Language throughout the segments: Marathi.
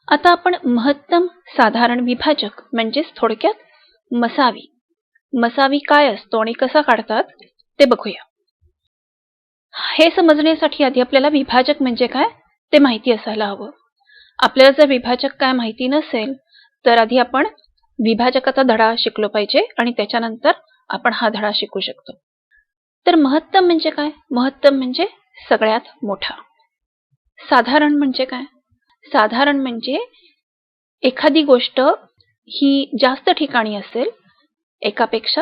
आता आपण महत्तम साधारण विभाजक म्हणजेच थोडक्यात मसावी काय असतो आणि कसा काढतात ते बघूया. हे समजण्यासाठी आधी आपल्याला विभाजक म्हणजे काय ते माहिती असायला हवं. आपल्याला जर विभाजक काय माहिती नसेल तर आधी आपण विभाजकाचा धडा शिकलो पाहिजे आणि त्याच्यानंतर आपण हा धडा शिकू शकतो. तर महत्तम म्हणजे काय? महत्तम म्हणजे सगळ्यात मोठा. साधारण म्हणजे काय? साधारण म्हणजे एखादी गोष्ट ही जास्त ठिकाणी असेल एकापेक्षा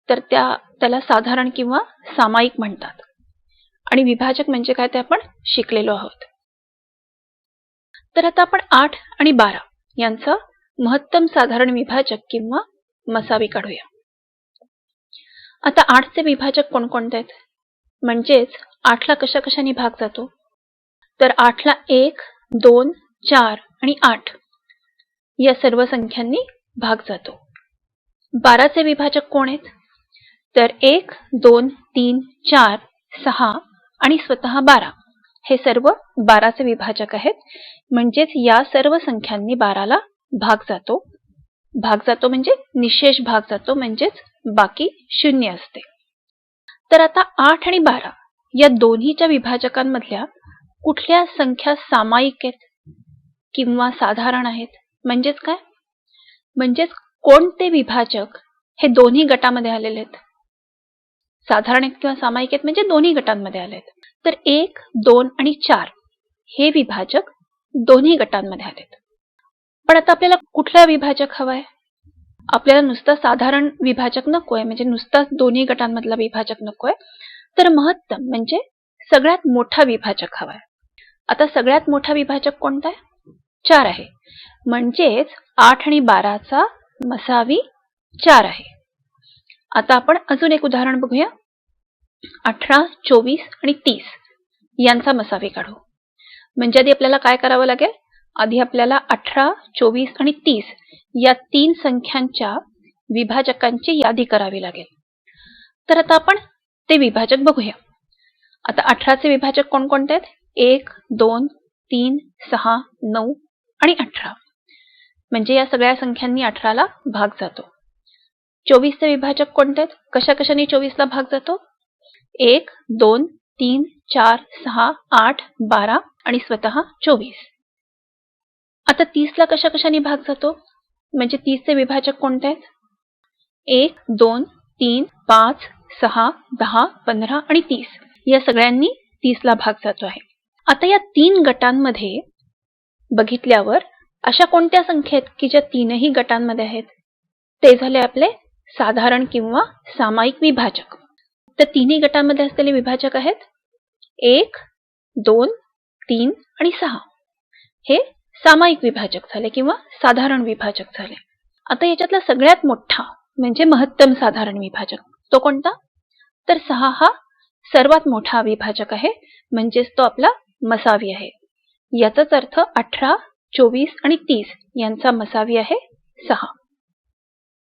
तर त्याला साधारण किंवा सामायिक म्हणतात. आणि विभाजक म्हणजे काय ते आपण शिकलेलो आहोत. तर आता आपण 8 आणि 12 यांचा महत्तम साधारण विभाजक किंवा मसावी काढूया. आता 8 चे विभाजक कोणकोणते आहेत? म्हणजेच 8 ला कशाकशाने भाग जातो? तर 8 ला 1, 2, 4 आणि 8 या सर्व संख्यांनी भाग जातो. 12 चे विभाजक कोण आहेत? तर 1, 2, 3, 4, 6 आणि स्वतः 12 हे सर्व 12 चे विभाजक आहेत. म्हणजेच या सर्व संख्यांनी 12 ला भाग जातो. भाग जातो म्हणजे निशेष भाग जातो, म्हणजेच बाकी 0 असते. तर आता 8 आणि 12 या दोन्हीच्या विभाजकांमधल्या कुठल्या संख्या सामायिक आहेत किंवा साधारण आहेत? म्हणजेच काय? म्हणजेच कोणते विभाजक हे दोन्ही गटामध्ये आलेले आहेत? साधारण आहेत किंवा सामायिक आहेत म्हणजे दोन्ही गटांमध्ये आले आहेत. तर 1, 2 आणि 4 हे विभाजक दोन्ही गटांमध्ये आलेत. पण आता आपल्याला कुठला विभाजक हवाय? आपल्याला नुसता साधारण विभाजक नकोय, म्हणजे नुसता दोन्ही गटांमधला विभाजक नकोय, तर महत्तम म्हणजे सगळ्यात मोठा विभाजक हवाय. आता सगळ्यात मोठा विभाजक कोणता आहे? 4 आहे. म्हणजेच 8 आणि 12 चा मसावी 4 आहे. आता आपण अजून एक उदाहरण बघूया. 18, 24 आणि 30 यांचा मसावी काढू. म्हणजे आधी आपल्याला काय करावं लागेल? आधी आपल्याला 18, 24 आणि 30 या 3 संख्यांच्या विभाजकांची यादी करावी लागेल. तर आता आपण ते विभाजक बघूया. आता 18 चे विभाजक कोणकोणते आहेत? 1, 2, 3, 6, 9 आणि 18. म्हणजे या सगळ्या संख्यांनी 18 ला भाग जातो. 24 चे विभाजक कोणते आहेत? कशाकशाने 24 ला भाग जातो? 1, 2, 3, 4, 6, 8, 12 आणि स्वतः 24. आता 30 ला कशाकशाने भाग जातो? म्हणजे 30 चे विभाजक कोणते आहेत? 1, 2, 3, 5, 6, 10, 15 आणि 30 या सगळ्यांनी 30 ला भाग जातो आहे. आता या 3 गटांमध्ये बघितल्यावर अशा कोणत्या संख्या आहेत की ज्या तीनही गटांमध्ये आहेत? ते झाले आपले साधारण किंवा सामायिक विभाजक. तर तिन्ही गटांमध्ये असलेले विभाजक आहेत 1, 2, 3 आणि 6. हे सामायिक विभाजक झाले किंवा साधारण विभाजक झाले. आता याच्यातला सगळ्यात मोठा म्हणजे महत्तम साधारण विभाजक तो कोणता? तर 6 हा सर्वात मोठा विभाजक आहे, म्हणजेच तो आपला मसावी आहे. याचाच अर्थ 18, 24 आणि 30 यांचा मसावी आहे 6.